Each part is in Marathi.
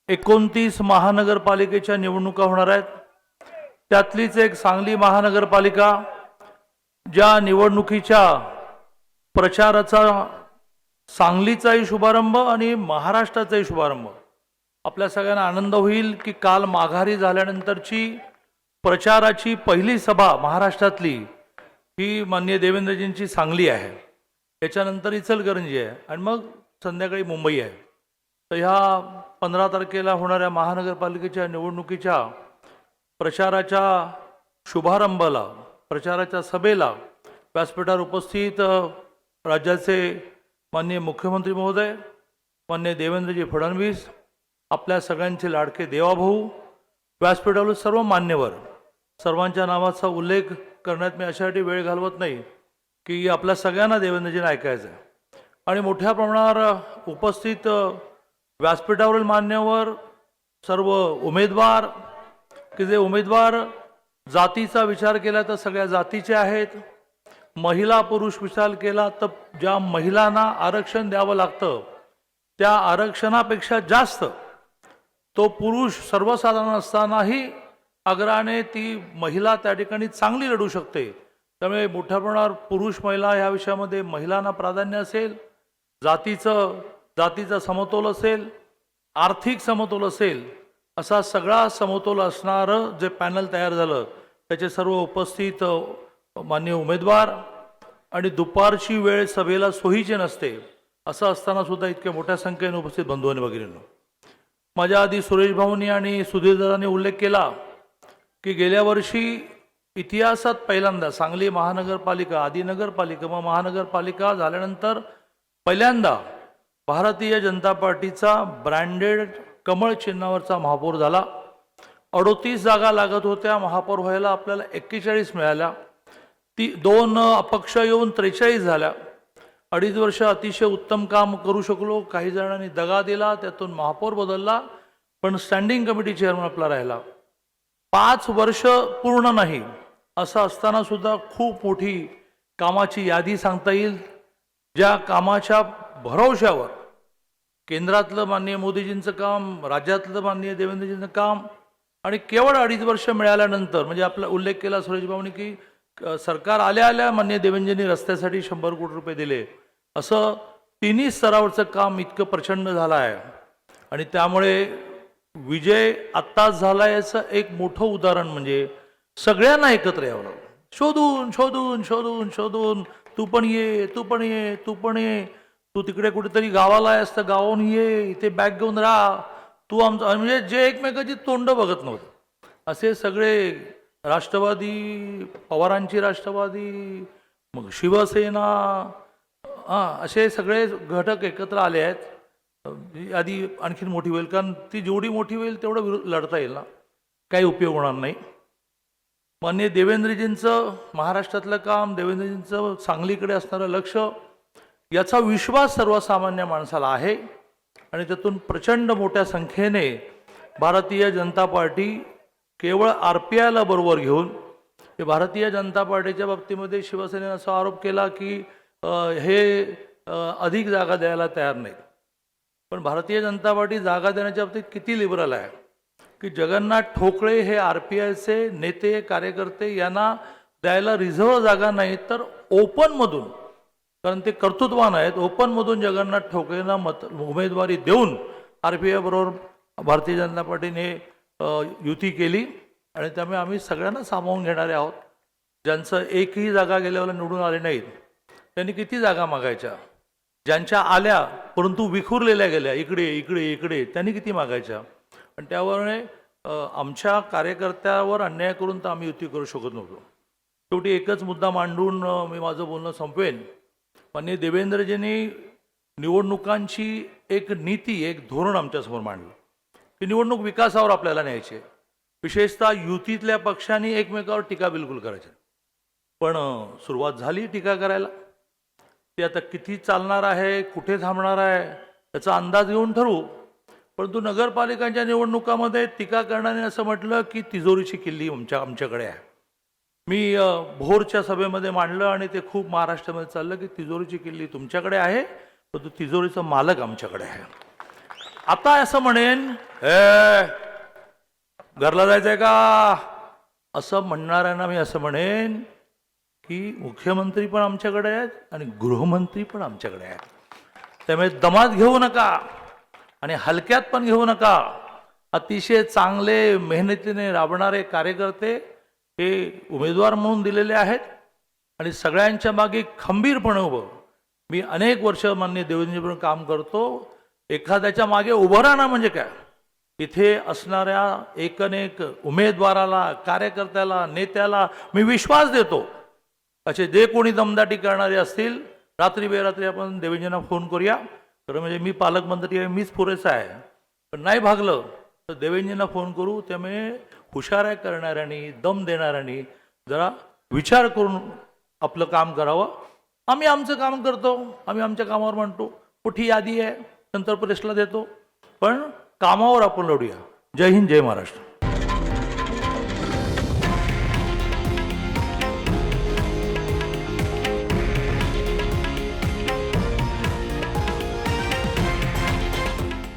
29 महानगरपालिकेच्या निवडणुका होणार आहेत. त्यातलीच एक सांगली महानगरपालिका, ज्या निवडणुकीच्या प्रचाराचा सांगलीचाही शुभारंभ आणि महाराष्ट्राचाही शुभारंभ. आपल्या सगळ्यांना आनंद होईल की काल माघारी झाल्यानंतरची प्रचाराची पहिली सभा महाराष्ट्रातली ही माननीय देवेंद्रजींची सांगली आहे. त्याच्यानंतर इचलकरंजी आहे आणि मग संध्याकाळी मुंबई आहे. तर ह्या 15 तारखेला होणाऱ्या महानगरपालिकेच्या निवडणुकीच्या प्रचाराच्या शुभारंभाला, प्रचाराच्या सभेला व्यासपीठावर उपस्थित राज्याचे माननीय मुख्यमंत्री महोदय, माननीय देवेंद्रजी फडणवीस, आपल्या सगळ्यांचे लाडके देवाभाऊ, व्यासपीठावर सर्व मान्यवर, सर्वांच्या नावाचा उल्लेख करण्यात मी अशासाठी वेळ घालवत नाही की आपल्या सगळ्यांना देवेंद्रजींना ऐकायचं आहे. आणि मोठ्या प्रमाणावर उपस्थित व्यासपीठावरील मान्यवर, सर्व उमेदवार, की जे उमेदवार जातीचा विचार केला तर सगळ्या जातीचे आहेत, महिला पुरुष विचार केला तर ज्या महिलांना आरक्षण द्यावं लागतं त्या आरक्षणापेक्षा जास्त तो पुरुष सर्वसाधारण असतानाही आग्रहाने ती महिला त्या ठिकाणी चांगली लढू शकते. त्यामुळे मोठ्या प्रमाणावर पुरुष महिला ह्या विषयामध्ये महिलांना प्राधान्य असेल, जातीचा समतोल असेल, आर्थिक समतोल असेल, असा सगळा समतोल असणारं जे पॅनल तयार झालं त्याचे सर्व उपस्थित माननीय उमेदवार. आणि दुपारची वेळ सभेला सोयीची नसते, असं असताना सुद्धा इतक्या मोठ्या संख्येने उपस्थित बंधू आणि भगिनींनो, माझ्या आधी सुरेश भाऊंनी आणि सुधीरदादांनी उल्लेख केला की गेल्या वर्षी इतिहासात पहिल्यांदा सांगली महानगरपालिका, आधी नगरपालिका, मग महानगरपालिका झाल्यानंतर पहिल्यांदा भारतीय जनता पार्टीचा ब्रँडेड कमळ चिन्हावरचा महापौर झाला. 38 जागा लागत होत्या महापौर व्हायला, आपल्याला 41 मिळाल्या. 2 अपक्ष येऊन 43 झाल्या. 2.5 वर्ष अतिशय उत्तम काम करू शकलो. काही जणांनी दगा दिला, त्यातून महापौर बदलला, पण स्टँडिंग कमिटी चेअरमन आपला राहिला. 5 वर्ष पूर्ण नाही असं असताना सुद्धा खूप मोठी कामाची यादी सांगता येईल. ज्या कामाच्या भरवशावर केंद्रातलं माननीय मोदीजींचं काम, राज्यातलं माननीय देवेंद्रजींचं काम, आणि केवळ 2.5 वर्ष मिळाल्यानंतर, म्हणजे आपला उल्लेख केला सुरेश भाऊनी की सरकार आल्या माननीय देवेंद्रजींनी रस्त्यासाठी 100 कोटी रुपये दिले, असं तिन्ही स्तरावरचं काम इतकं प्रचंड झालं आहे. आणि त्यामुळे विजय आत्ताच झाला याचं एक मोठं उदाहरण म्हणजे सगळ्यांना एकत्र यावं लागलं. शोधून शोधून शोधून शोधून तू पण ये, तू पण ये, तू पण ये, तू तिकडे कुठेतरी गावाला आहेस तर गावाहून ये, इथे बॅग घेऊन राहा, तू आमचं, म्हणजे जे एकमेकाची तोंड बघत नव्हते असे सगळे राष्ट्रवादी, पवारांची राष्ट्रवादी, मग शिवसेना, असे सगळे घटक एकत्र आले आहेत. आधी आणखीन मोठी होईल, कारण ती जेवढी मोठी होईल तेवढं लढता येईल ना, काही उपयोग होणार नाही. माननीय देवेंद्रजींचं महाराष्ट्रातलं काम, देवेंद्रजींचं सांगलीकडे असणारं लक्ष, याचा विश्वास सर्वसामान्य माणसाला आहे. आणि त्यातून प्रचंड मोठ्या संख्येने भारतीय जनता पार्टी केवळ RPIला बरोबर घेऊन, भारतीय जनता पार्टीच्या बाबतीमध्ये शिवसेनेने असा आरोप केला की हे अधिक जागा द्यायला तयार नाहीत. पण भारतीय जनता पार्टी जागा देण्याच्या बाबतीत किती लिबरल आहे की जगन्नाथ ठोकळे हे RPIचे नेते, कार्यकर्ते, यांना द्यायला रिझर्व्ह जागा नाही तर ओपनमधून, कारण ते कर्तृत्वान आहेत, ओपनमधून जगन्नाथ ठोकळेंना उमेदवारी देऊन RPI बरोबर भारतीय जनता पार्टीने युती केली. आणि त्यामुळे आम्ही सगळ्यांना सामावून घेणारे आहोत. ज्यांचं एकही जागा गेल्यावर निवडून आले नाहीत त्यांनी किती जागा मागायच्या, ज्यांच्या आल्या परंतु विखुरलेल्या गेल्या इकडे इकडे इकडे, त्यांनी किती मागायच्या. आणि त्यामुळे आमच्या कार्यकर्त्यावर अन्याय करून तर आम्ही युती करू शकत नव्हतो. शेवटी एकच मुद्दा मांडून मी माझं बोलणं संपवेन. माननीय देवेंद्रजींनी निवडणुकांची एक नीती, एक धोरण आमच्यासमोर मांडलं की निवडणूक विकासावर आपल्याला न्यायची, विशेषतः युतीतल्या पक्षांनी एकमेकावर टीका बिलकुल करायची. पण सुरुवात झाली टीका करायला. ते आता किती चालणार आहे, कुठे थांबणार आहे याचा अंदाज घेऊन ठरवू. परंतु नगरपालिकांच्या निवडणुकामध्ये टीका करणाऱ्याने असं म्हटलं की तिजोरीची किल्ली आमच्याकडे आहे. मी भोरच्या सभेमध्ये मांडलं आणि ते खूप महाराष्ट्रामध्ये चाललं की तिजोरीची किल्ली तुमच्याकडे आहे, परंतु तिजोरीचा मालक आमच्याकडे आहे. आता असं म्हणेन, घरला जायचंय का, असं म्हणणाऱ्यांना मी असं म्हणेन की मुख्यमंत्री पण आमच्याकडे आहेत आणि गृहमंत्री पण आमच्याकडे आहेत. त्यामुळे दमात घेऊ नका आणि हलक्यात पण घेऊ नका. अतिशय चांगले मेहनतीने राबणारे कार्यकर्ते हे उमेदवार म्हणून दिलेले आहेत आणि सगळ्यांच्या मागे खंबीरपणे उभं. मी अनेक वर्ष माननीय देवेंद्रजींबरोबर काम करतो. एखाद्याच्या मागे उभं राहणं म्हणजे काय, इथे असणाऱ्या एकनेक उमेदवाराला, कार्यकर्त्याला, नेत्याला मी विश्वास देतो. असे जे कोणी दमदाटी करणारे असतील, रात्री बेरात्री आपण देवेंद्रजींना फोन करूया. तर म्हणजे मी पालकमंत्री आहे, मीच पुरेसा आहे. पण नाही भागलं तर देवेंद्रजींना फोन करू. त्यामुळे हुशाऱ्या करणाऱ्यांनी, दम देणाऱ्यांनी जरा विचार करून आपलं काम करावं. आम्ही आमचं काम करतो, आम्ही आमच्या कामावर म्हणतो. मोठी यादी आहे, नंतर प्रेसला देतो, पण कामावर आपण लढूया. जय हिंद, जय महाराष्ट्र.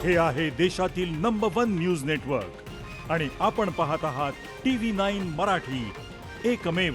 हे आहे देशातील नंबर 1 न्यूज नेटवर्क आणि आपण पाहत आहात TV9 मराठी, एकमेव.